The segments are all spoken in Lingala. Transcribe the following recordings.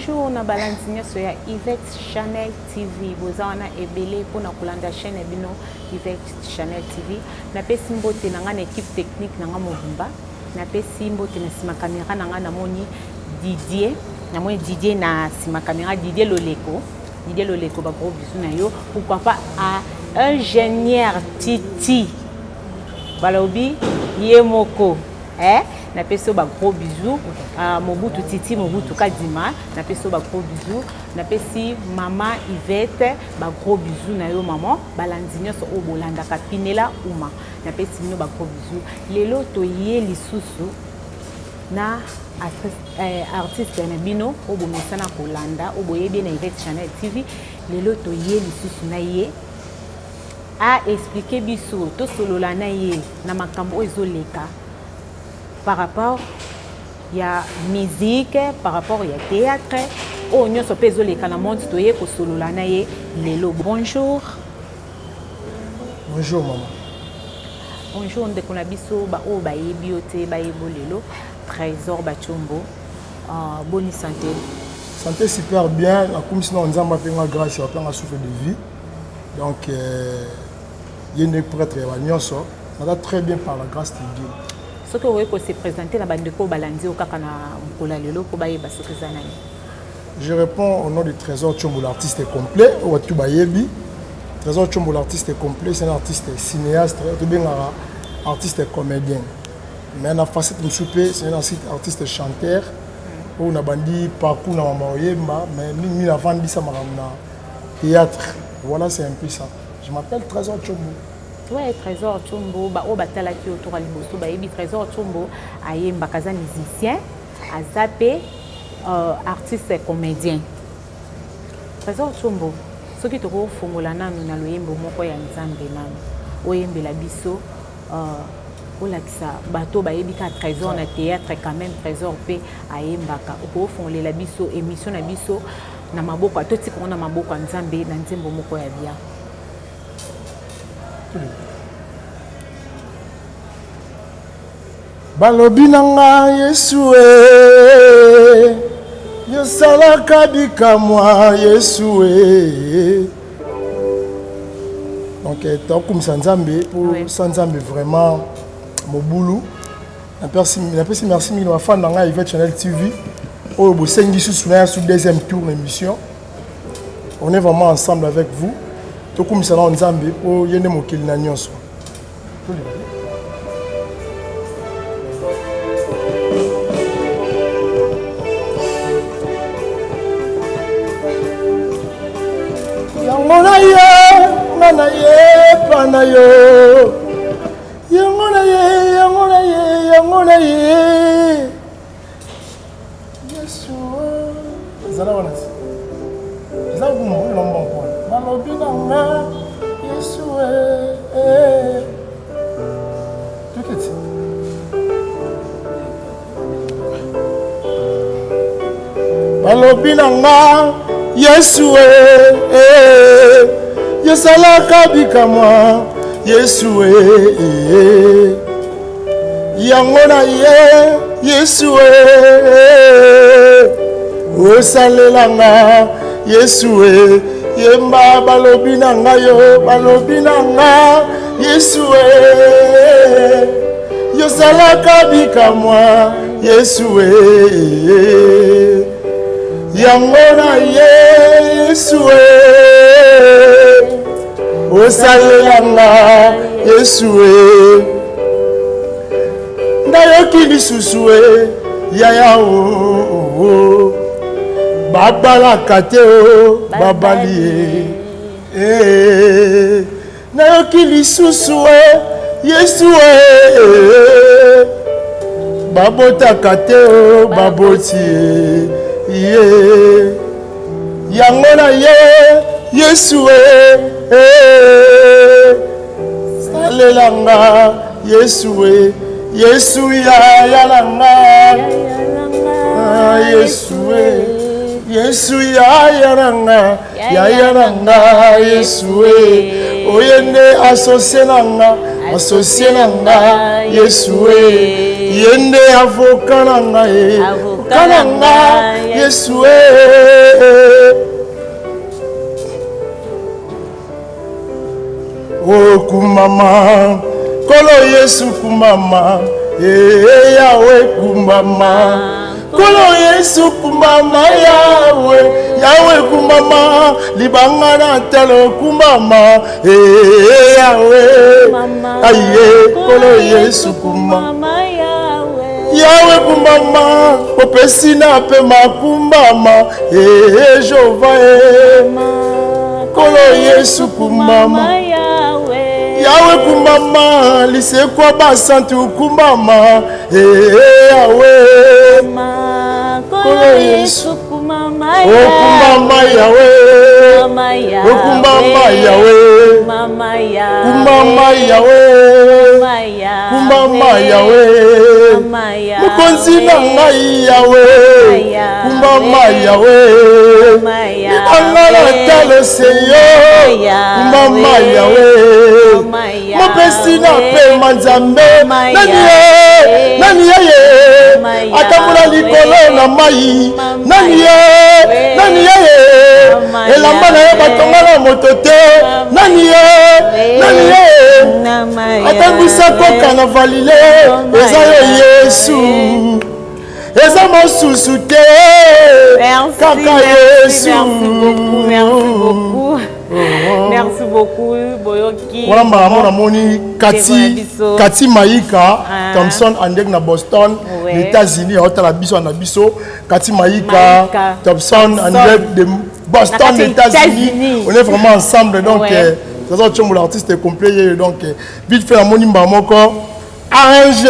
Bonjour, na balanzinya soya Yvette Chanel TV. Bozana ebele pour na kulanda chaîne bino Yvette Chanel TV. Na pesi mbote na ngana équipe technique na ngamo na pesi mbote na sima caméra na ngana moni Didier. Na moni Didier na sima caméra Didier Loleko. Didier Loleko ba gros bisous na yo. Pourquoi pas à ingénieur Titi. Balobi Yemoko. Na peso ba gros bisous Mobutu Titi Mobutu Kadima na peso ba gros bisous na pesi mama Yvette ba gros bisous na yo maman balanzinyo so obolanda kapinela uma na pesi no ba gros bisous lelo to ye lisusu na artiste na bino obomisa na kolanda oboyebi na Yvette Chanel TV lelo to ye lisusu na ye a expliquer biso to solola na ye na makambo ezoleka par rapport il y a musique, par rapport il y a théâtre, oh nous sommes pas les canamons toye ko solo la naie lelo. Bonjour. Bonjour maman. Bonjour on déconne biso ba o ba yebiote ba yebo lelo Trésor Bachombo bonne santé. Santé super bien, la commission on nzamba pe nga grâce ya pe nga souffle de vie. Donc yene prêtre ya nyonso, on a très bien par la grâce de Dieu. Ce que vous pouvez se présenter dans Bandeko Balanzi au Kakana Mkolalelo pour bailler Basokizana. Je réponds au nom de Trésor Tchombo, l'artiste est complet. Au Tubayebi, Trésor Tchombo, l'artiste est complet. C'est un artiste cinéaste, artiste et comédien. Mais dans la facette de Msoupé, c'est un artiste chanteur. On a bandi parcours dans Maoyemba, mais nous avons dit ça dans théâtre. Voilà, c'est un peu ça. Je m'appelle Trésor Tchombo. Ouais, Trésor Tchombo, ba o batala ki autour aliboso ba yebi Trésor Tchombo ayemba kaza musicien, azape artiste et comédien. Trésor Tchombo, ce qui te fongola nanu na loyembo moko ya nzambe nanu. Oyembe la biso o lakisa bato ba yebi ka Trésor na théâtre quand même Trésor pe ayemba ka o fongola la biso émission na biso na maboko atoti ko na maboko nzambe na nzembo moko ya bia. Balobi nanga Yesu yosalaka bikamwa Yesu donc tokum sanzambe pour sanzambe vraiment mobulu merci mille fois nanga Yvette Chanel TV au bosengi sous deuxième tour d'émission. On est vraiment ensemble avec vous. Tokum sanzambe pour yene mokili na nyonso. Nana ye panayo yangona ye Yesu zala wana zala kumbo lombo kwa balobi nanga Yesu tuketi balobi nanga Yesu yosalaka bikamwa Yesu yango na ye Yesu osalelanga Yesu yemba balobi nanga yo balobi nanga Yesu yosalaka bikamwa Yesu yango na ye Yesu osalelanga Yesu ndayoki lisusu yaya babalaka te babali nayoki lisusu Yesu babotaka te baboti yango na ye Yesu salelanga Yesu Yesu ya langa Yesu Yesu ya langa Yesu oyende associé nanga Yesu yende avocat nanga Kananga Yesu Oh kumama Kolo Yesu kumama Yahweh kumama Kolo Yesu kumama Yahweh kumama Libangana talo kumama Yahweh Aye Kolo Yesu kumama Yahweh kumama Opesina pe makumbama Jehova Kolo Yesu kumama Yahweh kumama lisekwa basantu kumama Yahweh Kolo Yesu kumama kumama Yahweh kumama Yahweh kumama Yahweh kumama Yahweh mukonzi na ngai Yahweh kumama Yahweh angala talo seyo kumama Yahweh mopesi na pe manzambe nani ye atamula likolo na mai nani ye elamba na ye batonga na moto te nani ye atambwisa koka na valile eza yo Yesu eza mosusu te kaka Yesu. Merci beaucoup Boyoki. Voilà maman amoni Kati Maïka Thompson andek na Boston les États-Unis hôtel la biso na biso Kati Maïka Thompson andek de Boston les États-Unis on est vraiment ensemble donc ça chombo l'artiste est complet donc vite fait amoni mbamoko arrangé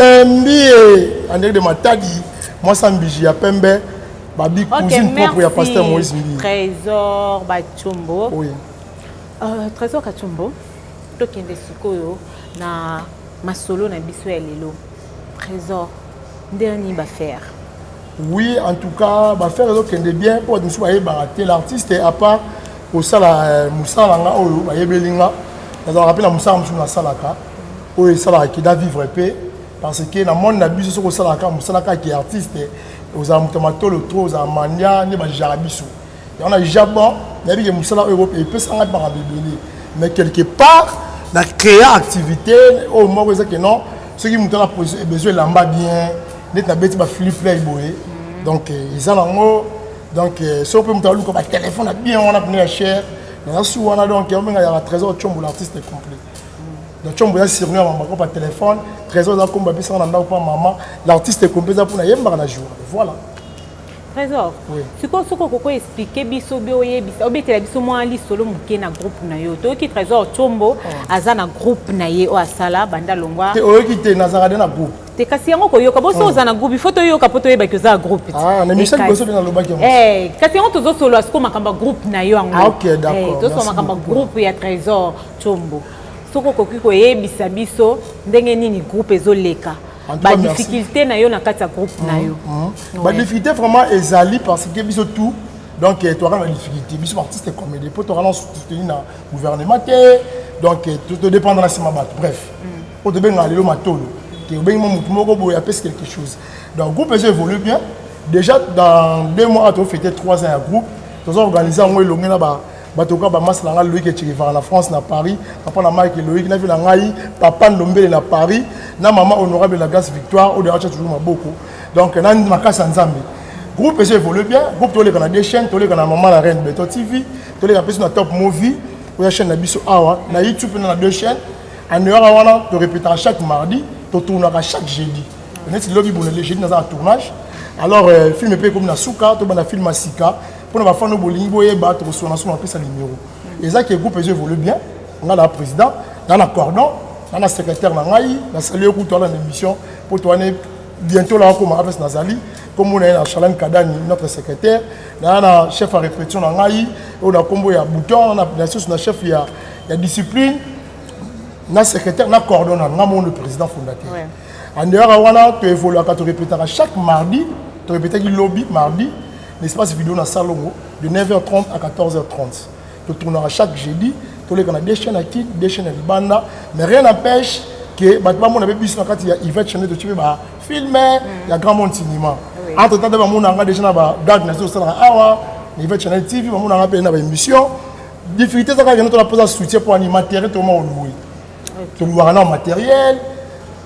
andek de Matadi moi Sambiji ya Pembe babi cousine propre ya pasteur Moïse Mbi Trésor Bachombo. Oui. Trésor Kachombo, tokende sikoyo na masolo na biso ya lelo. Trésor, dernier va faire. Oui, en tout cas, va faire tokende bien pour nous soyez baraté l'artiste à part au sala Moussa Langa oyo ba yebelinga. Nous avons rappelé la Moussa Moussa Salaka. Oyo sala qui da vivre paix parce que na monde na biso so Salaka Moussa Salaka qui est artiste aux amutomato le trop aux amania ne ba jarabiso. On a Japon, il y a des Europe et peut s'en aller par bébé. Mais quelque part, la créer activité au moins que non, ceux qui m'ont besoin l'amba bien, net na bête ba flip play boy. Donc ils ont un mot donc si on peut me dire comme téléphone a bien on a pris cher. Dans ce on a donc il y a un trésor chombo l'artiste est complet. Donc chombo ya sur nous on par téléphone, trésor da comme babi ça on a pas maman, l'artiste est complet pour na yemba na jour. Voilà. Trésor, ce qu'on peut expliquer, biso bioyebisa, obetela biso moi li solo muke na groupe na yo. To ki Trésor Chombo aza na groupe na ye o asala banda longwa. Te oyo ki te nazara na groupe. Te kasi yango ko yoka boso oza na groupe, il faut to yoka poto yeba ke za groupe. Ah, na Michel boso na lobaki. Kasi yango tozo solo asko makamba groupe na yo yango. Ah OK, d'accord. To so makamba groupe ya Trésor Chombo. Soko koki ko yebisa biso ndenge nini groupe ezoleka. Ba difficulté na yo na kati ya groupe na yo. Ba difficulté vraiment ezali parce que biso tout donc tu auras la difficulté biso artiste et comédien pour te rendre soutenir na gouvernement donc tout dépendre de la bat bref pour te benga lelo matolo te benga mutu moko boya pèse quelque chose donc groupe évolue bien déjà dans 2 mois tu fêté 3 ans à groupe tu as organisé un elongé na ba batoka ba maslanga Loïc et Thierry na France na Paris papa na Mike Loïc na vila ngai papa Ndombele na Paris na maman honorable la grâce Victoire au dehors toujours maboko donc na makasa nzambe groupe évolue bien groupe tous les Canadiens chaîne tous les Canadiens maman la reine Beto TV tous les personnes na top movie ou la chaîne na biso awa na YouTube na 2 chaînes en heure wana to répéter chaque mardi to tournera chaque jeudi net lobby bon le jeudi dans un tournage alors film pe comme na suka to bana film asika pour nous faire nos bolingi boye battre sur na son appel numéro et ça que groupe évolue bien on a la président dans la cordon dans la secrétaire na ngai na saluer ku to la émission pour toi bientôt là comme avec Nazali comme on est na Chalan Kadani notre secrétaire na chef à répétition na ngai on a combo ya bouton on a bien sûr na chef ya discipline na secrétaire na cordon na mon le président fondateur en dehors wana tu évolues à tu répéter chaque mardi tu répéter qui lobby mardi l'espace vidéo na salongo de 9h30 à 14h30 tu tourneras chaque jeudi tous les Canadiens chaînes à qui des chaînes de banda mais rien n'empêche que battement mon avait bis na kati ya Yvette Chanel de tu vas filmer il y a grand monde cinéma entre temps d'abord mon anga déjà na ba garde na so na awa niveau channel TV mon anga pe na ba émission difficulté ça quand on a posé soutien pour animateur tout le monde louer tout le monde matériel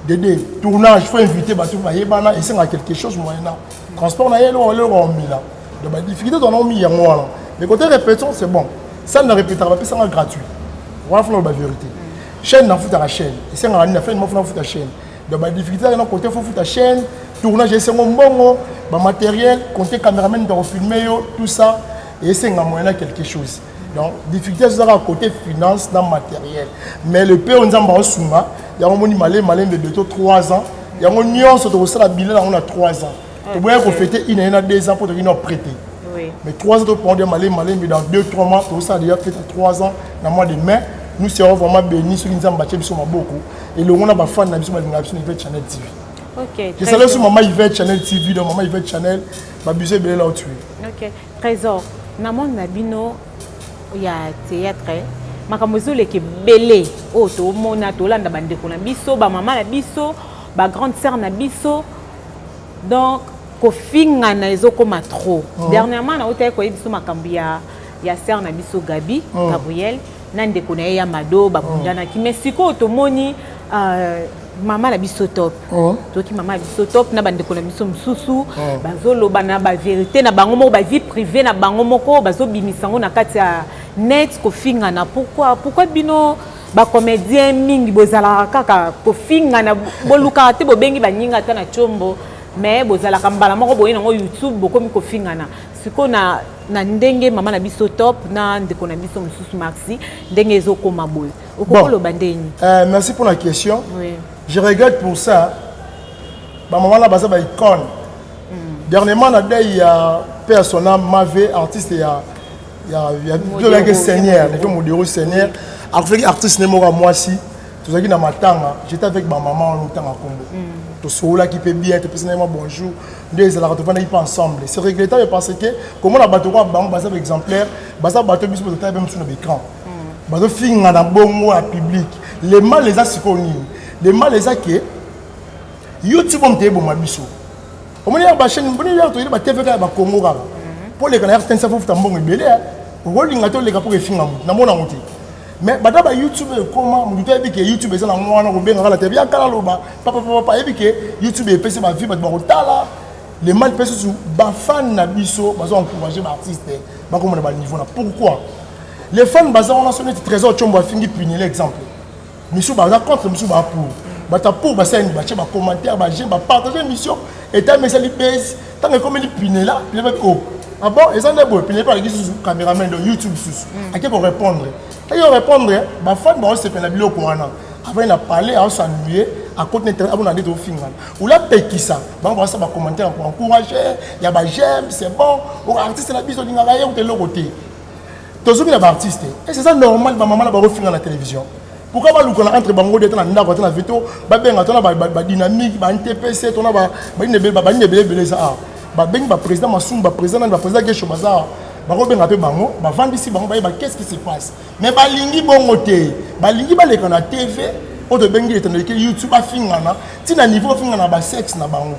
des tournage faut inviter batou ba yebana et c'est quelque chose moyen transport na yelo le romila de ba difficulté on a mis yango wana mais côté répétition c'est bon ça ne répétera pas ça gratuit on va faire la vérité chaîne na futa la chaîne et c'est ngani na fait mo futa chaîne de ba difficulté na côté faut futa chaîne tournage c'est mon bongo ba matériel côté caméraman de filmer yo tout ça et c'est moyen quelque chose donc difficulté c'est à côté finance dans matériel mais le peu on zamba osuma ya on moni malé de bientôt 3 ans ya on nyonso to ça la bilan on a 3 ans to boya ko fêter une année 2 ans pour te venir prêter oui mais 3 ans to prendre malé mais dans 2-3 mois tout ça déjà fait 3 ans dans mois de mai nous serons vraiment bénis sur nzamba tche biso maboko et le on a ba fan na biso malinga biso Yvette Channel TV. OK. Je salue sur maman Yvette Channel TV donc maman Yvette Channel ba biso belé là où tu es. OK. Trésor na mon nabino ya théâtre makamozo leke belé o to mona to landa bande ko na biso ba mama na biso ba grande sœur na biso donc ko finga na ezokoma trop dernièrement na otaye ko biso makambo ya sœur na biso Gabi Gabriel nande ko na ya mado ba bundana ki mesiko to moni mama na biso top toki mama na biso top na bande ko na biso mususu bazolo bana ba vérité na bango moko ba vie privée na bango moko bazo bimisango na kati ya net ko finga na pourquoi bino ba comédien mingi bozala kaka ko finga na boluka te bo bengi ba nyinga ta na chombo mais bozala kambala moko boyina ngo YouTube bokomi ko finga na siko na ndenge mama na biso top na ndeko na biso mususu Maxi ndenge ezokoma boy okolo bandeni. Merci pour la question. Oui. Je regrette pour ça. Ma maman là basa ba icône. Dernièrement na day ya persona mavé artiste ya le Seigneur, le modèle Seigneur. Avec artiste némo moi si tout ça qui na matanga, j'étais avec ma maman en longtemps à Congo. Tout cela qui peut bien, tout personnellement bonjour. Deux la retrouver pas ensemble. C'est regrettable parce que comment la bateau banque basa exemplaire, basa bateau bis pour même sur l'écran. Bateau finga na bongo à public. Les mal les a sikoni. Les mal les a que YouTube on te bon mabiso. On m'a dit ba chaîne bonne ya to ba TV ka ba Congo ka. Pour les canards c'est ça faut tambongo belé. Rolling ato les ka pour finga na mona muti. Mais bada ba YouTube comment mu te bi que YouTube eza na mwana ko benga la TV ya kala loba papa ebi que YouTube e pese ba vie ba tala. Les mal pese sous ba fan na biso ba zo encourager ba artiste ba comme na ba niveau na pourquoi les fans bazar on a sonné trésor chombo fingi punir l'exemple. Monsieur baza contre monsieur ba pour. Bata pour ba scène ba che ba commentaire ba j'aime ba partager mission et ta message base tant que comme il punir là, il va oh. Ah bon, et ça n'est pas punir par les caméraman de YouTube sous. À qui pour répondre. Et ils répondre ba fan ba se pena bilo ko wana. Après il a parlé à s'ennuyer à côté de on a dit au final. Ou la peki ça. Ba on va ça ba commentaire pour encourager, il y a ba j'aime, c'est bon. Ou artiste la biso dinga ya ou de l'autre côté. Tous les artistes et c'est ça normal ba maman la ba refinga la télévision pourquoi ba lukona entre bango de na ndako na veto ba benga tona ba dynamique ba NTPC tona ba nebele ça ba benga ba président Masumba président ba président Gesho Bazar ba ko benga pe bango ba vandisi bango ba qu'est-ce qui se passe mais ba lingi bongo te ba lingi ba leka na TV o de bengi etana ke YouTube ba finga na tina niveau finga na ba sexe na bango.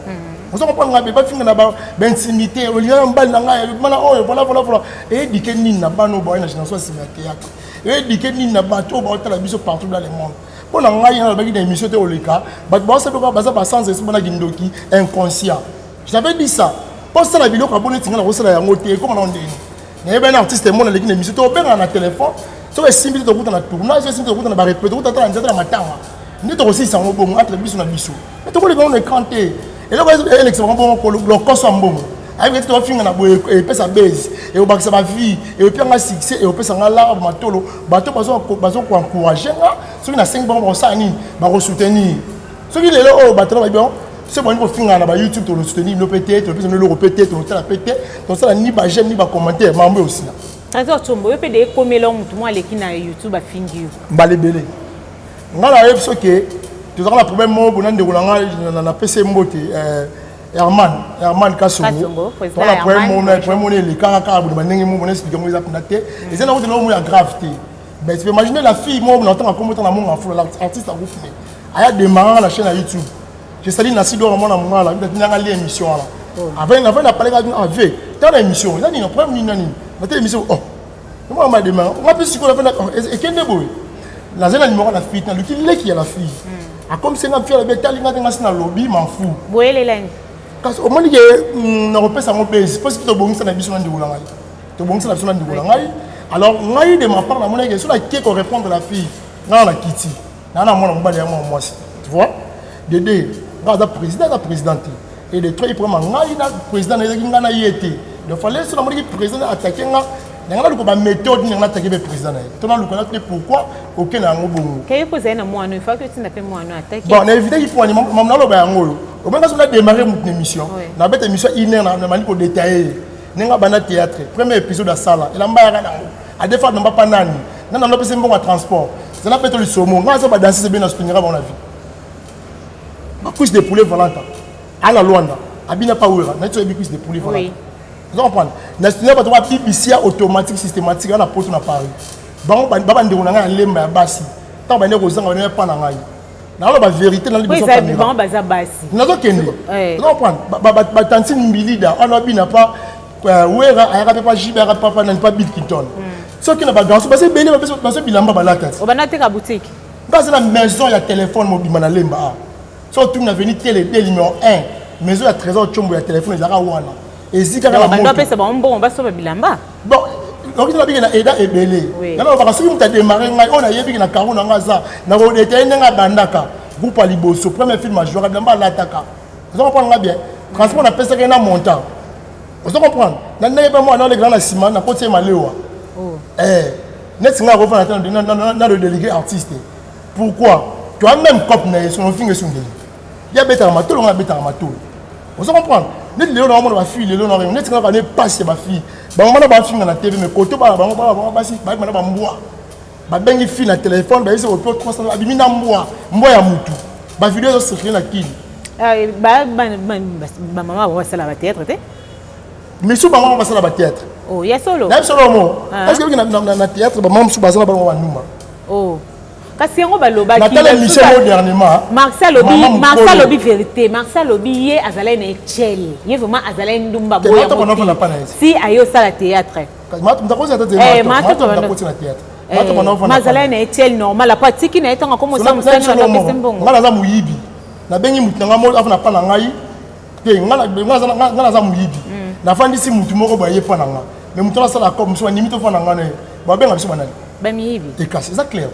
Vous comprenez pas finga na ba intimité o liya mbali na ngai mana oyo voilà et dike nini na bano boy na génération théâtre et dike nini na bato ba otala biso partout dans le monde pour na ngai na ba ki na émission te oleka ba se ko ba sans esprit na gindoki inconscient j'avais dit ça pour ça la vidéo ka bonne tinga na ko sala yango te ko na ndeni na ben artiste mo na leki na émission te o benga na téléphone so simbi to kuta na tournage simbi to kuta na ba répéter kuta ta nzata na matanga ni to aussi ça bon entre biso na biso et to ko le on écran te et là, il est bon pour le corps en bon. Avec toi, finir na boye et pesa base et au bakisa ba vie et au pire succès et au pesa ngala matolo bato bazo ko encourager nga ceux na 5 bon ça ni ba ko soutenir ceux qui les là oh bato ba bien c'est bon pour finir na ba YouTube to le soutenir no peut-être pesa no le répéter to la péter donc ça ni ba j'aime ni ba commentaire mambo aussi là Trésor Chombo yo pe de komela mutu mo aleki na YouTube afingi mbale belé ngala yeb soke tu as le problème moi bonande ko na PC mbote Herman Kasongo voilà problème mon les kaka bu bandenge mo bonne expliquer mo ezapna te et c'est là où il y a gravité mais tu peux imaginer la fille moi on entend comment dans mon enfant l'artiste a gouffé aya démarrer la chaîne à YouTube je salue Nasido mon amour là il a émission là Avant na parler avec dans l'émission là ni no problème ni nani na telle émission oh moi m'a demandé on a plus ce qu'on a fait et qu'est-ce que la zone numéro la fille le qui est la fille a comme c'est na fille la bétali nga tenga na lobby m'en fou boyele lani parce au moins que na repère ça mon base parce que to bongisa na biso na ndikola ngai to bongisa na biso na ndikola ngai alors ngai de ma part na mona que sur la qui ko répondre la fille na la kiti na mona mbali ya moi tu vois Dédé nga président la présidente et de trois vraiment ngai na président na nga na yete il fallait sur la mona que président attaquer nga nga lu ko ba méthode nga attaquer le président na to na lu ko na pourquoi aucun na ngo bongo kayo ko zena moi il faut que tu n'appelles moi attaquer bon on a évité qu'il faut ni mam na lo ba ngolo au moins on a démarré une émission na bête émission iner na mani ko détailler nga bana théâtre premier épisode à sala et la mbaya na a des fois na pas nani na na pese mbongo transport ça na peut-être le somo nga ça ba danser c'est bien na soutenir avant la vie ma couche de poulet volanta à la Luanda abina pa wera na tu couche de poulet volanta vous comprenez na soutenir ba to ba BBC automatique systématique na poste na Paris bon baba ndeko na nga lemba ya basi tant ba ne ko zanga ba pa na ngai na la vérité dans les besoins caméra oui ça baza basi na zo kende vous comprenez ba tantine mbilida on a bina pas wera ayaka pas jibe ayaka papa na pas bit kiton ce qui na ba ganso ba se belé ba se bilamba ba la tête obana te ka boutique ba se la maison ya téléphone mobile na lemba so tu na venu télé numéro 1 maison ya trésor chombo ya téléphone ezaka wana ezika ka ba ndo pesa ba mbongo ba so ba bilamba bon donc tu na bina eda ebelé na ba so tu démarrer ngai on a yebi na karuna ngaza na ko détailler nga bandaka groupe à liboso premier film major bilamba lataka vous comprenez bien transport na pesa na montant vous comprenez na pas moi dans les grands ciment na côté malewa net nga refa na le délégué artiste pourquoi tu as même cop na son film sur ngeli ya beta matolo nga beta matolo vous comprenez net le na ba fille le na net nga ne passe ba fille ba mona ba fille na TV mais koto ba basi ba mona ba mbwa ba bengi fille na téléphone ba ese au 300 abimi na mbwa ya mutu ba vidéo zo secret na kini ba maman va ça la théâtre te mais sous maman va ça la théâtre oh ya solo na solo mo est-ce que na théâtre ba maman sous ba ça ba numa oh kasi yango baloba ki na émission dernièrement Marcel Lobi vérité Marcel Lobi ye azala na Echel ye vraiment azala ndumba boya si ayo sala théâtre mazala na Echel normal la pratique na etanga comme ça musana na pese mbongo ngala za muyibi na bengi mutu nga mo afuna pa na ngai te ngala za muyibi na fandisi mutu moko ba ye pa na nga mais mutu na sala comme so nimito fa na nga ne ba benga biso banali ba miyibi et casse c'est clair.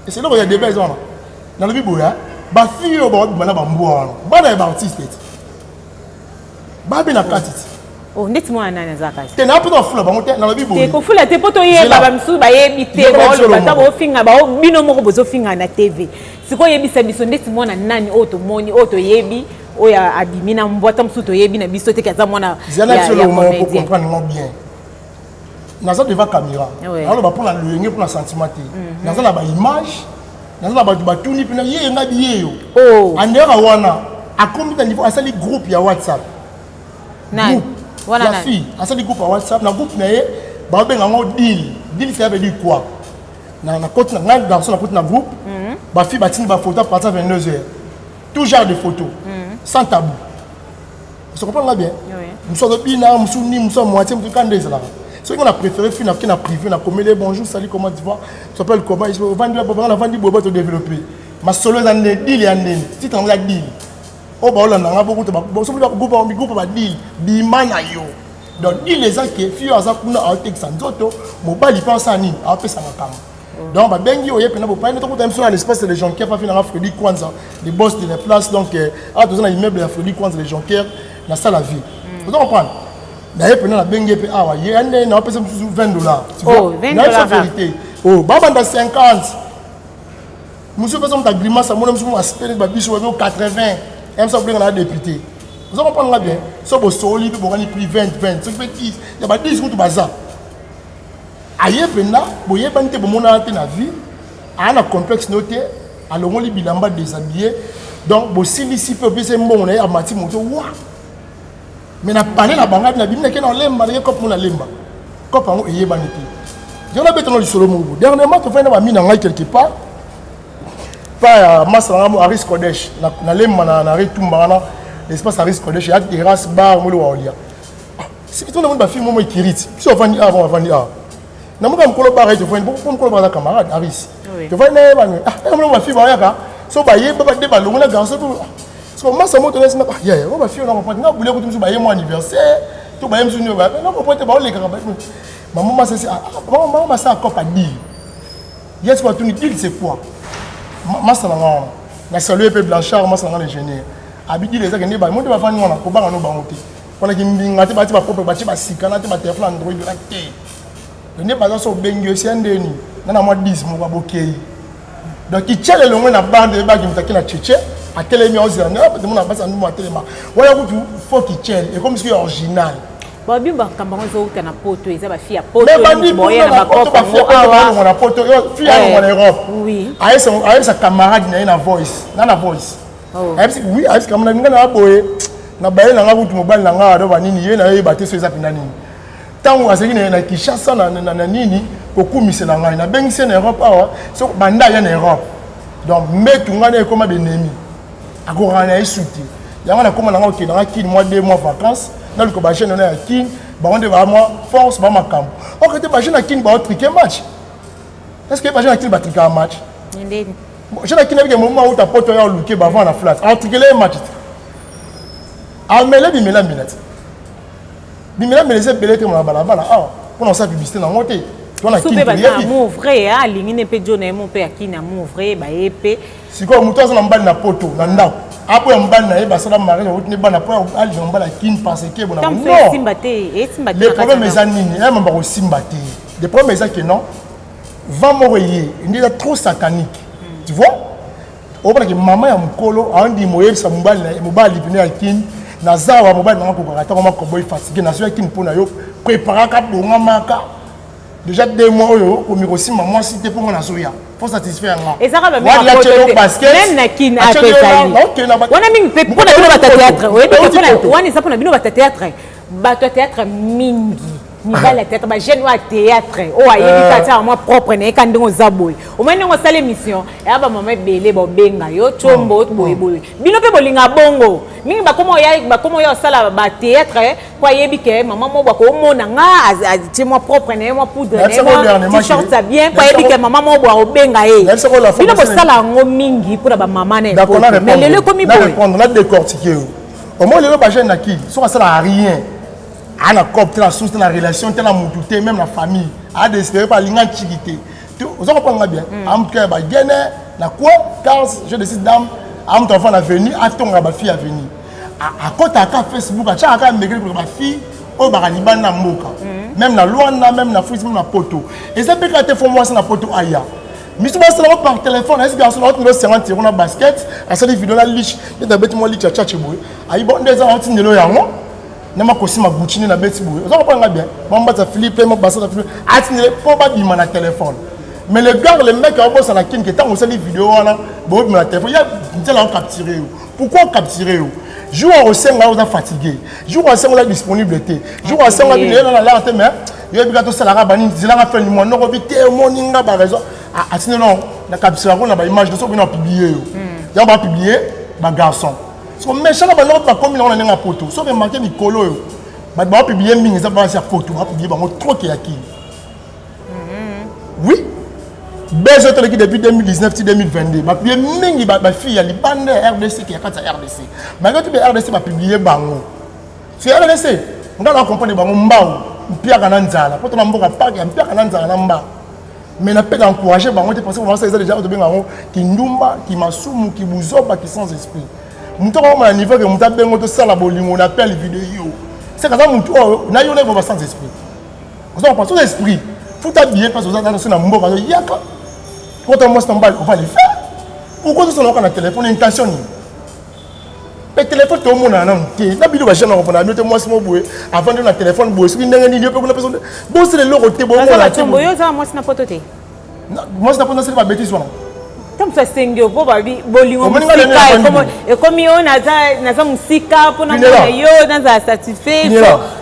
Et c'est là où il y a des belles zones. Dans le Biboya, ba fille au bord de la bamboua, ba na artiste. Ba bina katiti. Oh, ndetimo na zaka. Te na poto fula ba moté na le Biboya. Te ko fula te poto ye baba msu ba ye bite ba lo bata bo finga ba bino moko bozo finga na TV. Siko yebisa biso ndetimo na nani oto moni oto yebi oya abimina mbwata msu to yebi na biso te kaza mona. Zana solo mo pour comprendre bien. Naza devant caméra alors ba pour la luenge pour la sentiment naza la ba image naza la ba tuni pina ye nga biye yo andera wana akomi ta niveau asali groupe ya WhatsApp na wana na fille asali groupe ya WhatsApp na groupe na ye ba benga ngo deal ça veut dire quoi na côté na garçon na côté na groupe ba fille ba tini ba photo à partir de 22h tout genre de photos sans tabou vous comprenez bien nous sommes bina musuni nous sommes moitié nous quand des là. Ce qu'on a préféré faire dans privé, dans comédie, bonjour, salut, comment tu vas? Ça s'appelle comment? Il faut vendre la vente du bobo te développer. Ma solo dans les deals et en deal. Si tu as un deal, oh bah on a beaucoup de bon, ça veut dire groupe va deal, bimana yo. Donc deal les gens qui font à ça pour nous à Texas, d'autres, mobile il pense à ni, à faire ça ma cam. Donc bah bengi oye pena pour pas ne trouver sur l'espace des gens qui pas fait dans Frédéric Kwanza, les boss de la place donc à tous les immeubles de Frédéric Kwanza les gens qui dans ça la vie. Vous comprenez? D'ailleurs, pendant la bengue, il y a $20. Oh, $20. C'est la vérité. Oh, baba dans 50. Monsieur, faisons ta grimace, moi, je suis aspiré, je suis 80. Et ça, vous avez député. Vous comprenez bien? Si vous solide, vous avez pris 20. Ce qui fait 10. Il y a 10 routes bazar. Ailleurs, pendant, vous avez pas de la vie. À un complexe noté, à l'on lit bilamba déshabillé. Donc, vous ici, vous avez bon, à Mati Moto. Mais na parler la bangade na bimna ke na lemba na cop mon lemba cop en eye banité je na beto no lisolo mungu dernièrement to fena ba mina ngai quelque part pas masala mo Aris Kodesh na lemba na retumba na l'espace à risque de chez la terrasse bar molo waolia si tu n'as pas fille moi kiriti si on va ni avant na mo kam kolo bar et tu vois pour kolo bar camarade aris tu vois na ba ah mo ma fille ba yaka so ba ye ba de ba longo na garçon so masa moto na sima ya ya ba fille na comprendre na boule ko tu ba ye mon anniversaire tu ba ye msuni ba na comprendre ba o le ka ba maman ma c'est maman ma ça encore pas dire yes quoi tu ni dire c'est quoi masa na saluer pe Blanchard masa na l'ingénieur abidi les akende ba mo te ba fani wana ko ba no ba ngote kona ki mbinga te ba propre ba ti ba sikana te ba téléphone Android la te ne pas so bengi c'est ndeni na moi 10 mo ba bokei donc il tient le long na bande ba ki mutaki na cheche a télé mi ozi na ba na basa no télé ma wala ko tu faut qu'il tient et comme c'est original babi ba kambanga zo uta na poto eza ba fille ya poto boye na poto ba fille awa na poto fille en Europe oui avec sa camarade na voice na voice oui avec comme na boye na baye na ngabutu mobile na nga do banini ye na ye ba te so eza pinani tango azeki na Kinshasa na nini kokumisa na ngai na bengise na Europe awa so banda ya na Europe donc metu ngana ekoma benemi akokana esuti yango na koma na nga okenda kini mois 2 mois vacances na liko ba jeune na ya kini ba onde ba moi force ba makambo okete ba jeune na kini ba triquer match est-ce que ba jeune na kini ba triquer match ndeni jeune na kini avec moment où ta poto ya luke ba vendre la flat a triquer les match a mêler bimela minute bimela melese belete mo na balabala ah pour sa publicité na ngote to na kini ya mo vrai a lingi ne pe jone mo pe akini na mo vrai ba epé siko muto azana mbali na poto na ndako apo ya mbali na ye basala mariage otine bana po ali na mbali kini parce que bona non simba te le problème est nini ya mamba ko simba te le problème est que non va moroyer il est trop satanique tu vois on parle que maman ya mukolo andi moyeb sa mbali na mobali pine ya kini na zawa mobali na ko kata ko makoboy fatigué na so ya kini pona yo préparer ka bonga maka déjà 2 mois yo ko mi ko simba moi si te ponga na soya faut satisfaire moi et ça va même même na kin a pesali wana mingi pe pona bino ba théâtre oui pona wana ça pona bino ba théâtre mingi ni ba la théâtre ba jeune wa théâtre o ayebi kata moi propre na ka ndingo zaboy o mane ngo sala émission e aba mama belé bo benga yo chombo boy bino pe bolinga bongo mingi ba komo ya sala ba théâtre kwa yebi ke maman mo ba ko mona nga ti moi propre na moi poudre na t-shirt ça bien kwa yebi ke maman mo ba o benga bino bo sala ngo mingi pour ba maman na mais lelo komi boy répondre na décortiquer au moins lelo ba jeune na ki so sala rien à la copte, la source, la relation, la moutouté, même la famille, à d'espérer par l'inantigité. Vous comprenez bien. Amke ba gene na quoi car je décide d'am am ton enfant à venir, à ton ba fille à venir. À côté à Facebook, à chaque fois me pour ma fille, au baraliban na moka. Même na Luanda, même na Facebook na poto. Et ça peut être pour moi c'est na poto aya. Mais souvent c'est par téléphone, est-ce que garçon on 50 euros na basket, à cette vidéo la liche, il y a bête moi liche à tchatcheboy. Aïe bon des ans on tine yango. Nama kosi ma Gucci na beti boy. Vous comprenez bien. Bamba ta Philippe, mon bassa ta Philippe. Atine pas ba bima na téléphone. Mais le gars le mec a bossé na kin que tant on sait les vidéos là, bo bima na téléphone. Ya dit là on capturer. Pourquoi capturer? Jour au 5 là on est fatigué. Jour au 5 là disponibilité. Jour au 5 là bien là là mais yo bi gato salara bani zilanga fait ni mo no bi te mo ninga ba raison. Atine non na capturer on a ba image de so bien publier. Ya ba publier ba garçon. So méchant là bano pas comme on a nga poto. So be marqué Nicolo yo. Ba ba publier mingi ça va faire poto, ba publier ba mo trop ki yaki. Oui. Bezo to depuis 2019 2022. Ba publier mingi ba fille ya libande RDC qui a kata RDC. Ba ga to be RDC ba publier bango. C'est RDC. On doit comprendre bango mbao. Mpia kana nzala. Poto na mboka park ya mpia kana nzala na mbao. Mais na peut encourager bango te parce que on va ça déjà to benga ngo ki ndumba, ki masumu, ki buzoba, ki sans esprit. Muto ko na niveau que muta bengo to sala bolingo na appelle vidéo. C'est comme ça muto na yo na va sans esprit. On va pas sans esprit. Faut t'habiller parce que ça na mboka yaka. Quand on monte en bas, on va le faire. Pourquoi tu as un téléphone intention? Le téléphone tout le monde a un téléphone. La vidéo va jamais répondre. Nous te moi c'est mon boué. Avant de la téléphone boué. Ce qui n'est ni lieu pour la personne. Bon c'est le logo té bon. Ça va tu boyo ça moi c'est na poto té. Moi c'est pas c'est pas bêtise voilà. Comme ça c'est pour babi bolingo musika et comme yo na za musika pour na yo dans ça satisfait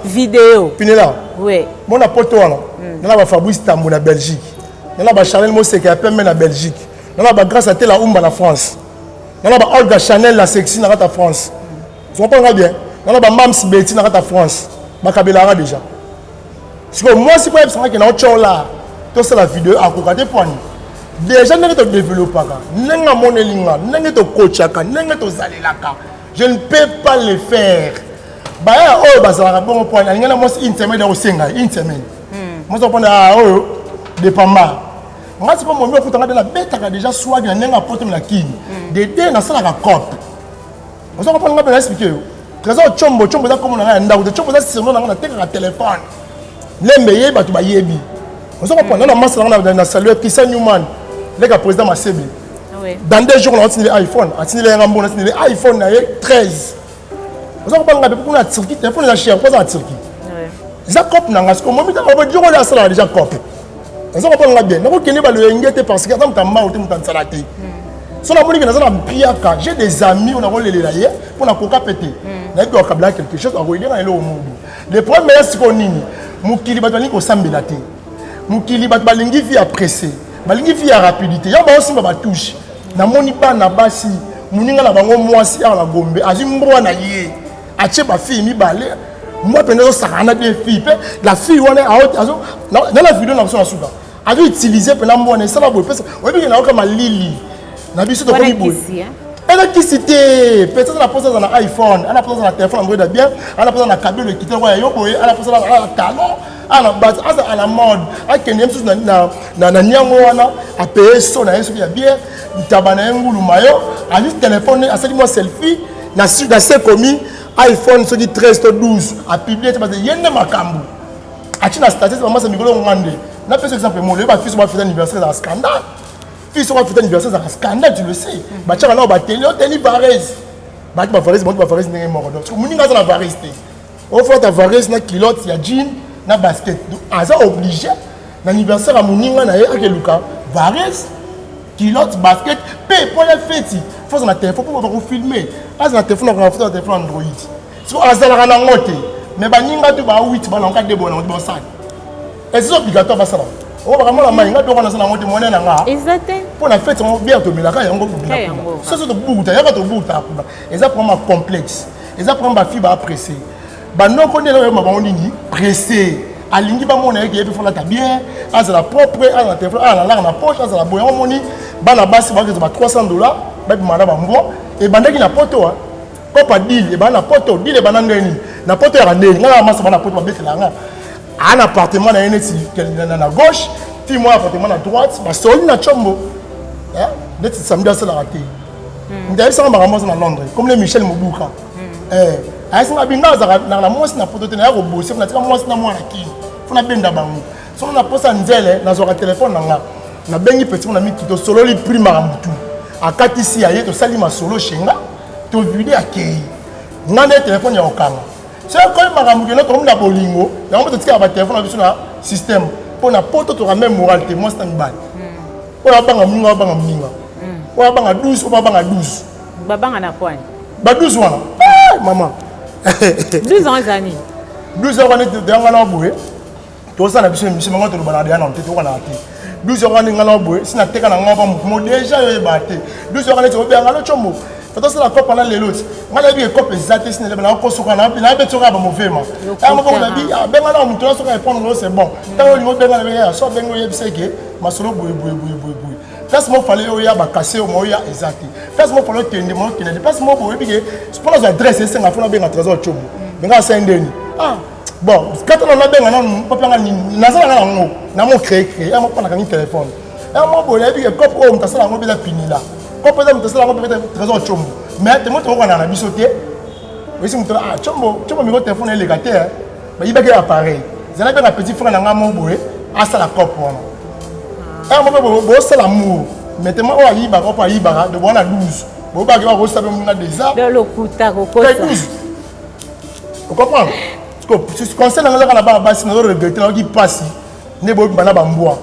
vidéo. Pinela. Oui. Mon na poto là. Na ba Fabrice Tambo na Belgique. Na ba Chanel Mose qui appelle na Belgique. Na ba grâce à la Umba la France. Na ba Olga Chanel la sexy na ta France. Tu comprends bien? Dans la bam si beti dans la France, ma kabela déjà. Si moi si pas ça que na chola, to c'est la vidéo à côté point. Déjà n'est que développer ka, n'est monelinga, n'est que coachaka, n'est que zalelaka. Je ne peux pas le faire. Bah oh bah ça va bon point. Il y a moi une semaine au Sénégal, une semaine. Moi ça prend oh dépend pas. Moi c'est pas mon mieux pour t'engager la bête a déjà soit bien n'est pas porter la king. Des na ça la cop. Moi ça prend pas expliquer. Trésor chombo ça comme on a nda ou chombo ça c'est non na teka téléphone. L'embeye ba tu ba yebi. Moi ça prend na masse na saluer Christian Newman, le président Masebe. Dans 2 jours on a signé l'iPhone, on a signé l'iPhone 13. Vous avez pas de Turquie, téléphone est cher, quoi en Turquie. Ça copie n'a pas ce que moi on va dire on a ça déjà copie. Vous avez pas bien. Donc on va le ingéter parce que quand tu as mal ou tu as salaté. Sur la monique dans la piaka, j'ai des amis on a volé les laïers pour la coca péter. Là il doit câbler quelque chose on va dire dans le monde. Le problème c'est qu'on nini, mukili batali ko sambelate. Mukili bat balingi fi apprécier. Balingi fi à rapidité. Ya ba aussi ba touche. Na moni ba na basi, muninga na bango mwasi à la gombe, azimbo na yé. Ache ba fille mi balé moi pendant ça on a des filles la fille on est dans la vidéo na so asuka avait utilisé pendant moi ça va parce on dit na comme lili na biso to ko boy elle a qui cité peut-être la pose dans un iPhone elle a posé dans un téléphone Android bien elle a posé dans un câble qui te voit yo boy elle a posé dans un talon ana base à la mode à kenem sous na nyango wana a payer son na yesu ya bien tabana ngulu mayo a juste téléphone a sali moi selfie na c'est commis iPhone 13 ou 12 a publié parce que yende makambu atina statistique maman c'est migolo ngande na par exemple moi le ba fils va faire anniversaire dans scandale fils va faire anniversaire dans scandale tu le sais ba tchaka na ba télé Varese ba Varese n'est mort donc muninga za la Varese au fait ta Varese na culotte ya jean na basket donc aza obligé l'anniversaire à muninga na ya keluka Varese culotte basket paye pour la fête faut na téléphone pour filmer as na téléphone na photo na téléphone Android so azala na ngote mais baninga tu ba 8 ba na ka debo na bo sala et c'est obligatoire ça on va vraiment la mainga donc on a na ngote mona na nga exactement pour la fête on bien to melaka yango ko bila ça c'est to buta ya ka to buta kuna et ça prend complexe et ça prend ba fille ba apprécier ba non connait là ba nini pressé alingi ba mona yeke yepe fona ta bien azala propre azala téléphone ala na poche azala boya moni bana basi ba $300 ba bimana ba mbo et bandaki na poto hein kopa deal et bana poto deal et bana ngeni na poto ya ndeni ngala masa bana poto ba betela nga un appartement na yeneti na gauche puis moi appartement na droite ba soli na chombo hein d'être samedi ça la raté ndai ça ba ramosa na Londres comme le Michel Mobuka ayesi na binga na la mwasi na poto tena ya ko bosser na tika mwasi na mwana ki funa benda bango so na posa nzele na zoka téléphone na nga na bengi petit na mikito solo li prima rambutu akatisi aye to salima solo shenga to vide akei ngane téléphone ya okanga c'est quand makambu na to mna bolingo na mbo tika ba téléphone biso na système pour na poto to même moralité moi c'est mbali pour banga munga banga munga pour banga 12 pour banga 12 babanga na kwani ba 12 wana maman 12 ans zani 12 ans de ngana boye to ça na biso mission ngo to bana dia na to ko na ati 12 ans ngana boye sina teka na ngaba mo déjà yo bate 12 ans to bien ngalo chombo to ça la copa na leloti ngala bi copa exacte sina na ko soka na bi na be to ka ba mo vema mo ko na bi be ngala mo to so ka répondre c'est bon tant o be ngala be ya so be ngo yebiseke masolo boye place mo fallait oya ba casser mo ya exact place mo fallait tendre mo kene place mo boye bi ke pour la adresse c'est nga fona be nga trésor chombo be nga sendeni bon quand on a bien on peut pas na ça na ngo na mo créer mo pas na kan téléphone mo boye bi ke cop o mtasa na ngo be la pinila cop peut mtasa na ngo be trésor chombo mais te mo to na bisoté oui si mtala chombo mi téléphone les gâté ba yi ba ke appareil zana be na petit frère na nga mo boye asa la cop wana mo ça l'amour maintenant on y ba cop yi ba de bona 12 bo ba ke ba ko sabe muna déjà de lokuta kokosa vous comprenez si conseil na ngala ba basi na regretter na ki passe ne bo bana ba mboa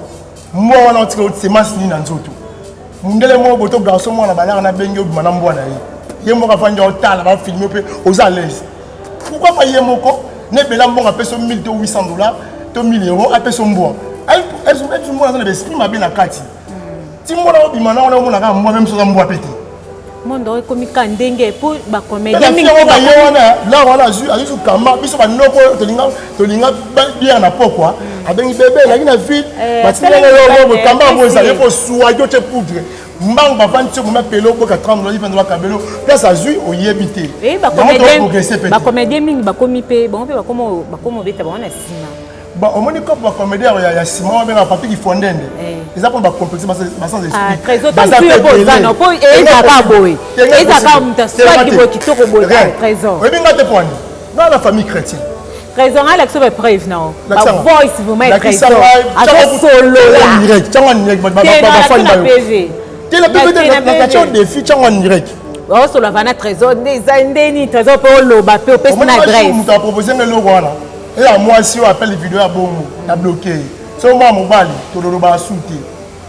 wana otika semence ni na nzoto mundele mo boto garçon mo na bana na bengi o bana mboa na ye mo ka fanja otala ba filmer pe aux à l'aise pourquoi pas ye moko ne bela mbonga peso $1,800 to €1,000 a peso mboa elle mo na l'esprit ma bien na kati ti mo na o bimana ona mo na ka mboa même so za mboa pété Monde comme Kandenge pour ba comédien mingi ba yona là voilà azu kama biso ba noko tolinga bien na pokwa abengi bébé lakini na vite batinga yo kamba boza yeko suwa yo te poudre mbang ba vandi mo mapelo ko 30 dollars vendre kabelo place azu oyebité ba comédien mingi ba komi pe bon pe ba komo beta ba na sima bon au moins comme ba comédien ya sima ba na papier qui fondende ils apprennent ba complexer ba sans esprit trésor ba ça no po ezaka boy ezaka mtaswa kibo kitoko boy trésor oui binga te point dans la famille chrétienne trésor à l'action de preuve non ba voice vous mettre trésor à solo là direct tanga direct ba fan ba te la bébé de la question des filles tanga direct oh solo vana trésor des ndeni trésor po lo ba pe pe na adresse on t'a proposé le logo là et à moi si on appelle les vidéos à bongo na bloqué so moi mobali to lo ba souté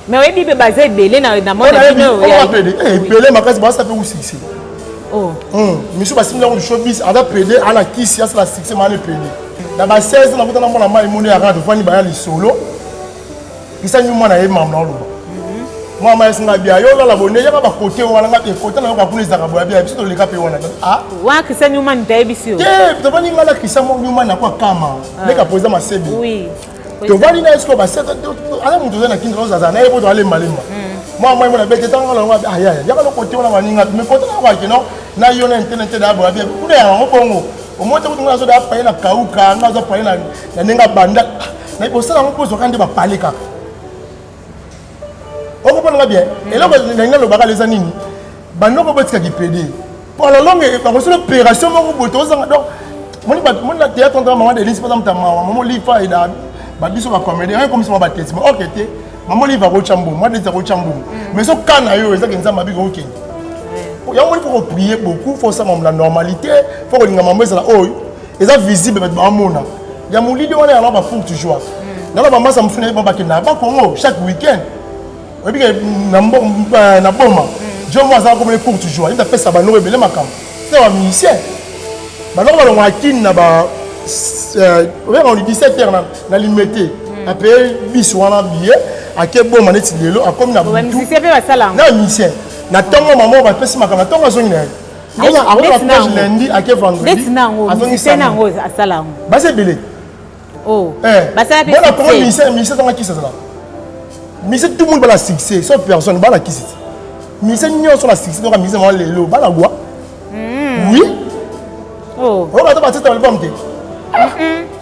mais oui bibe basé belé na mona bino ya belé makasi ba ça peut aussi succès oh monsieur basim la showbiz ada pédé à la kiss ya la succès ma le pédé na ba 16 na kutana mona mai moni ya rado fani ba ya lisolo isa nyuma na ye mamna lo moi ma singa bia yo la bonne ya ba côté wana ngate côté na ka kunisa ka boya bia biso to le ka pe wana ah wa kisa nyuma ntaye bisio to bani ngala kisa mo nyuma na kwa kama le ka poser ma sebi oui to bani na esko ba set ala muntu na kinzo za na ebo to ale malemba moi mo na bete tanga la ah ya ya ka lo côté wana maninga me côté na kwa kino na yo na internet da boya bia kuna ya ngo bongo o moto kutunga so da pa na kauka na zo pa na nenga banda na ibo sala mo pozo ka ndi ba pale ka on comprend bien et là on le baga les anini banoko botika ki pédé pour la longue parce que l'opération mo boto zanga donc mon la théâtre entre maman de liste par exemple maman lifa et da ba biso ba comédien comme ça ba tête mais OK té maman lifa ko chambo moi de ko chambo mais so kana yo eza kenza mabi ko ken ya mo faut prier beaucoup faut ça la normalité faut que ngama mbeza la oyo eza visible ba mona ya mulidi wana alors ba pour toujours na ba mama ça me fune ba kenda ba Congo chaque week-end et puis na boma je moi ça comme les cours toujours il fait ça ba no rebele makam c'est un musicien ba no ba ngwa kin na ba on 17h na limité après biso wana billet a ke boma net lelo a comme na musicien pe basala na musicien na tongo maman ba pesi makam na tongo zongi na a lundi a ke vendredi a musicien na ngo asala ba c'est belé oh ba ça pe bon comment musicien tonga qui ça là mais c'est tout le monde va la succès sauf personne va la qui c'est mais c'est nous sur la succès donc mais c'est moi les lots va la quoi oui oh on va te passer dans le bombe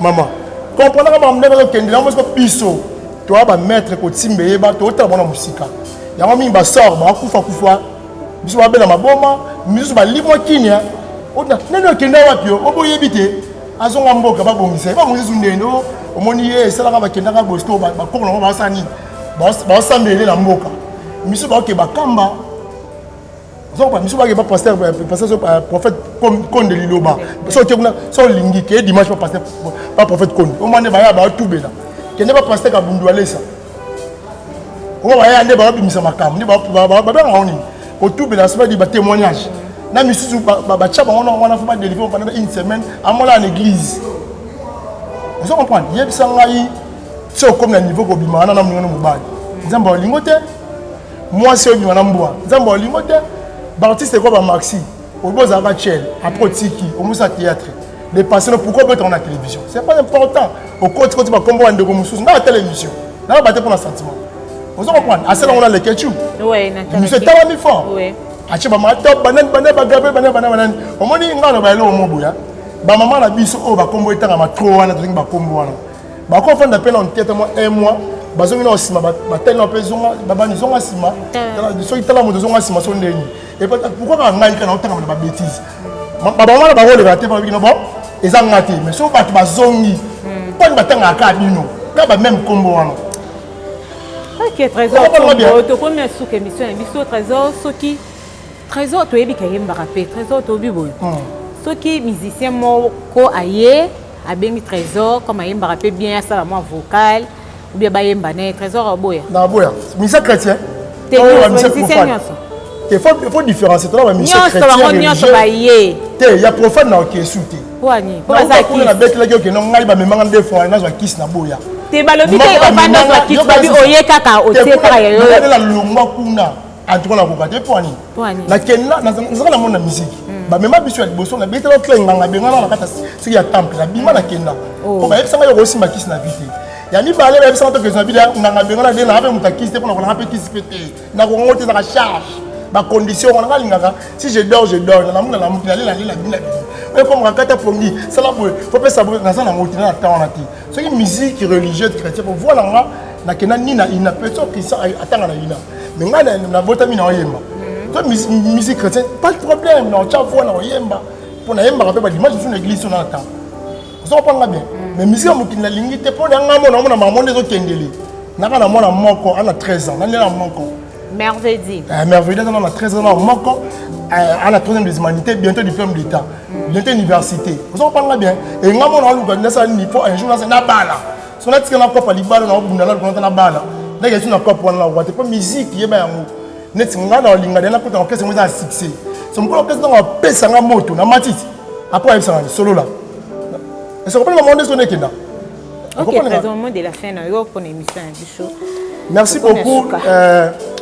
maman comprendre que maman ne que là moi que piso toi va mettre ko timbe ba to ta bona musika ya mami ba sort ba kufa biso ba bela maboma biso ba livre kinya on a neno kenda wapi o boyebite azonga mboka ba bongisa ba ngisi zundeno omoni ye sala ka ba kenda ka bosto ba ko na ba sani ba sambele na mboka miso ba ke bakamba so ba miso ba ke ba pasteur prophète comme de liloba so ke kuna so lingi ke dimanche pas pasteur pas prophète comme o mane ba ya ba tubela ke ne ba pasteur ka bundu alesa o ba ya ande ba bimisa makam ni ba ngoni ko tubela so ba di ba témoignage na miso ba chaba wana fa ba délivrer pendant une semaine amola en église vous comprenez yebisa ngai c'est comme le niveau que bima na mwana mobali nzamba olingote moi c'est bima mbwa nzamba olingote ba artiste quoi ba maxi oboza ba chel après tiki au musa théâtre les patients pourquoi peut être en télévision c'est pas important au côté quand tu vas combo ande ko mususu na télévision na ba te pour un sentiment vous comprenez à cela on a le ketchup ouais na monsieur tawami fort ouais ache ba ma top banan banan au moni ngalo ba lo mo boya ba maman na biso o ba combo etanga ma trop wana to ba combo wana ba ko fanda pe na tête moi un mois bazongi na osima ba tellement pe zonga baba ni zonga sima so itala mo zonga sima so ndeni et pourquoi ka ngai kana otanga ba bêtise baba mala ba role ba te ba bino bon ezanga te mais so ba bazongi pas ba tanga ka bino ka ba même combo wana OK trésor to ko na suka émission biso trésor soki trésor to yebi ka yemba rapé trésor to bibo soki musicien moko aye abengi trésor comme ayemba rapé bien ça la moi vocal ou bien bayemba né trésor boya na boya misa chrétien te musicien nyonso il faut différencier toi la misa nyonso baye te ya profane na okesu te wani po za ki na bête la ke no ngai ba memanga nde fo na zo kiss na boya te balobi te ofanda zo kiss babi oye kaka otie kaka yo la longwa kuna en tout cas na kokate poani na kenna na zala mona musique ba mema biso ya liboso na betela klenga nga benga na kata siki ya temple na bima na kenna po ba yebisa nga yo aussi makisi na vite ya mi ba le ba yebisa to que na bida nga benga na de na ba mutakisi te pona ko na petit pété na ko ngote za charge ba condition on nga lingaka si je dors na muna la muna la bina et comme rakata pongi ça la faut pas savoir na ça na ngoti na temps na ti ce qui musique religieuse chrétienne pour voir nga na kena ni na ina peut-être que ça atanga na ina mais nga na bota mi na oyemba to musique chrétienne pas de problème na cha voix na oyemba pour na yemba pe ba dimanche sur l'église sur na temps ça pas nga bien mais musique mo kina lingi te pour nga mo na maman des okendeli na kana mona moko ana 13 ans na na moko merveille merveille dans 13 ans moko à la 3e des humanités bientôt diplôme d'état bientôt université ça pas nga bien et nga mo na luka na ça ni faut un jour na bala so na tika na kopa libala na obunda na na bala na yesu na kopa na wa te pas musique yeba yango neti nga na linga na kota orchestre mo za succès so mo orchestre na pesa nga moto na matiti après ça solo là et ça comprend le monde sonné kenda OK présentement de la fin na yo pour émission du show merci beaucoup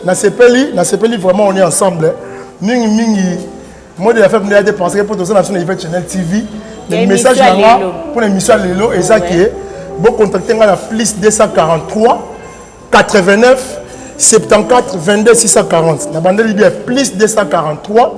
na sepeli vraiment on est ensemble mingi moi de la femme de penser pour tous na Yvette Channel TV le message là pour l'émission lelo et ça qui est bon contacter la plus 243 89 74 22 640 la bande libye plus 243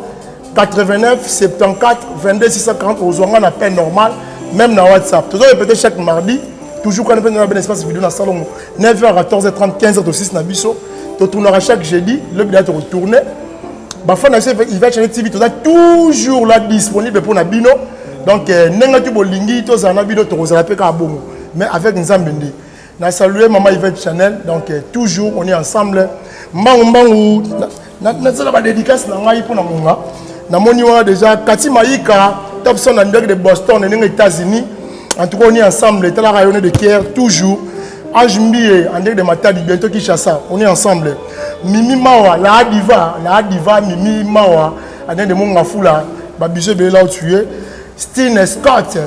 89 74 22 640 aux on a appel normal même dans WhatsApp toujours répéter chaque mardi toujours quand on a un espace vidéo dans salon 9h à 14h30 15h de 6 na biso to tournera chaque jeudi le billet de retourner ba fa na Yvette Channel TV toujours là disponible pour na bino donc nenga tu bolingi to za na bino to za pe ka bongo mais avec Nzambende na saluer maman Yvette Channel donc toujours on est ensemble mbangu na ça ba dédicace na ngai pour na monga na moni wa déjà Kati Maïka top son en de Boston et États-Unis en tout cas on est ensemble et la rayonné de Caire toujours Ange Mbie en de Matadi bientôt Kinshasa on est ensemble Mimi Mawa la diva Mimi Mawa en de Monga Fula ba biso be là où tu es Steen Scott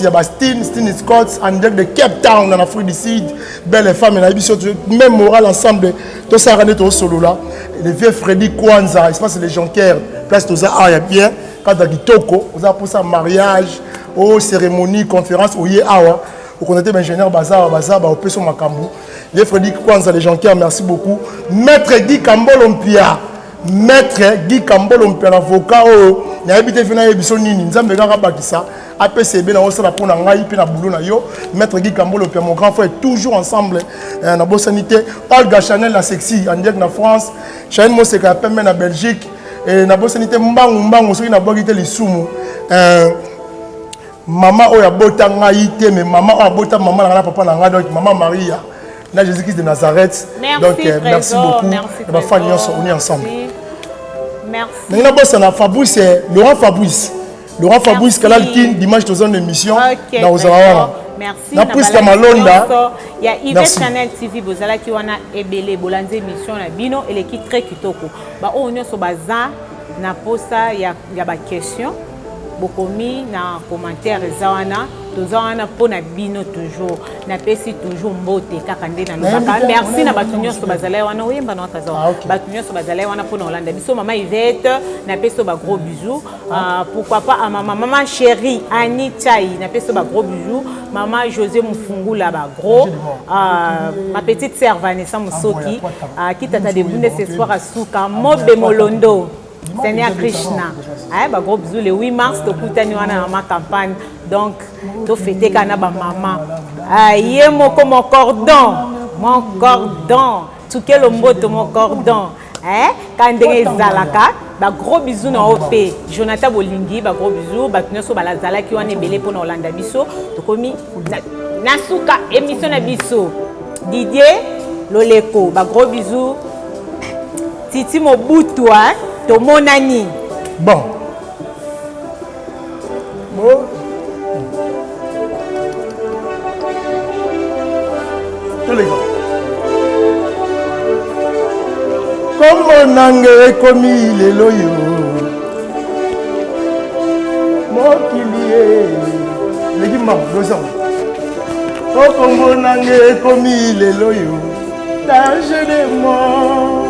il y a Steen Scott en direct de Cape Town en Afrique du Sud belle femme et biso même moral ensemble tout ça rendre tout solo là le vieux Freddy Kwanza espace les Jonquières place tout ça il y a bien quand à Kitoko vous avez pour ça mariage aux cérémonies conférences au awa au connaître ingénieur bazar au peso makambu les Freddy Kwanza les Jonquières merci beaucoup maître Guy Kambolompia avocat au na habité fina yebiso nini nzambe kaka bakisa APCB na osala pona ngai pe na boulot na yo maître Guy Kambolompia mon grand frère toujours ensemble na bo sanité Olga Chanel la sexy en direct na France Chanel Moseka pembe na Belgique et na bo sanité mbangu soki na bokite lisumu maman oya bota ngai te mais maman oya bota maman na papa na ngai donc maman Maria na Jésus-Christ de Nazareth donc merci beaucoup et ba famille on est ensemble. Merci. Maintenant, boss, on a Fabrice, Laurent Fabrice, Kalalkin, dimanche dans une émission. Dans Ozawa. Merci. Na plus Kamalonda. Il y a Yvette Channel TV, Bozala qui wana ebele bolanze émission na bino et l'équipe très kitoko. Ba o onyo so baza na posa ya ba question. Bokomi na commentaire zawana. Tozawana pona bino toujours. Na pesi toujours mbote kaka nde na lobaka. Merci na batunyo so bazala wana oyemba na kaza. Batunyo so bazala wana pona Hollande. Biso maman Yvette na peso ba gros bisous. Pourquoi pas à maman chérie Annie Chai na peso ba gros bisous. Maman José Mufungula ba gros. Ma petite sœur Vanessa Musoki qui tata de bunde ce soir à Souka Mobe Molondo. Seigneur Krishna. Bah gros bisous le 8 mars to kutani wana na ma campagne. Donc to fêter kana ba maman. Aïe mon cordon. Tout quel mboto mon cordon. Quand ndenge zalaka ba gros bisous na OP. Jonathan Bolingi ba gros bisous ba tunyoso ba lazala ki wana ebele pona Hollande biso. To komi nasuka émission na biso. Didier Loleko ba gros bisous. Titi Mobutu Tomonani. Bon. Tous les gars. Comme nange komi lelo yo. Mokilie. Les gars, deux ans. Comme nange komi lelo yo. Danger de mort.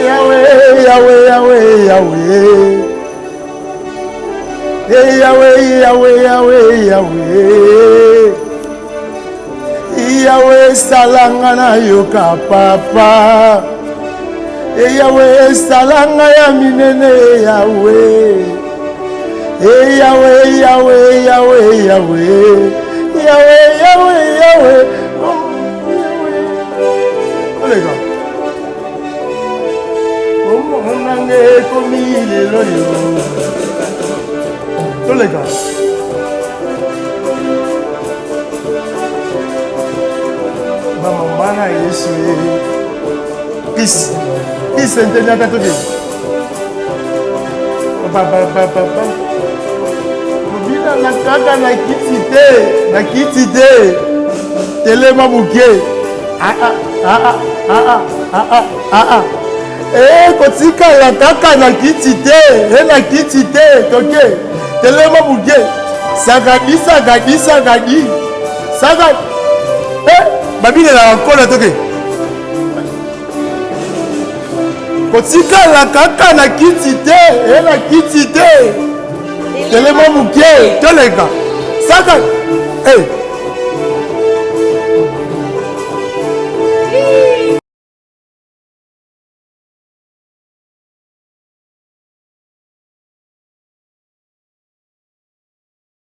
Yahweh, Yahweh, Yahweh, Yahweh. Hey Yahweh, Yahweh, Yahweh, Yahweh. Yahweh salanga na yoka papa. Hey Yahweh salanga ya minene Yahweh. Hey Yahweh, Yahweh, Yahweh, Yahweh. Yahweh, Yahweh, Yahweh. Oh les gars. Oh mon ange comme il est loyal. Tous les gars. Maman a essuyé. Qui s'entendait à tout de suite. Papa. Mobile na kaka na kitite. Telema bouquet. Kotika la kaka na kitite. Na kitite. Ok. Telema bouquet. Sagadi. Sagadi. Babine la kola toke. Kotika la kaka na kitite. Na kitite. Telema bouquet. Tolega. Sagadi.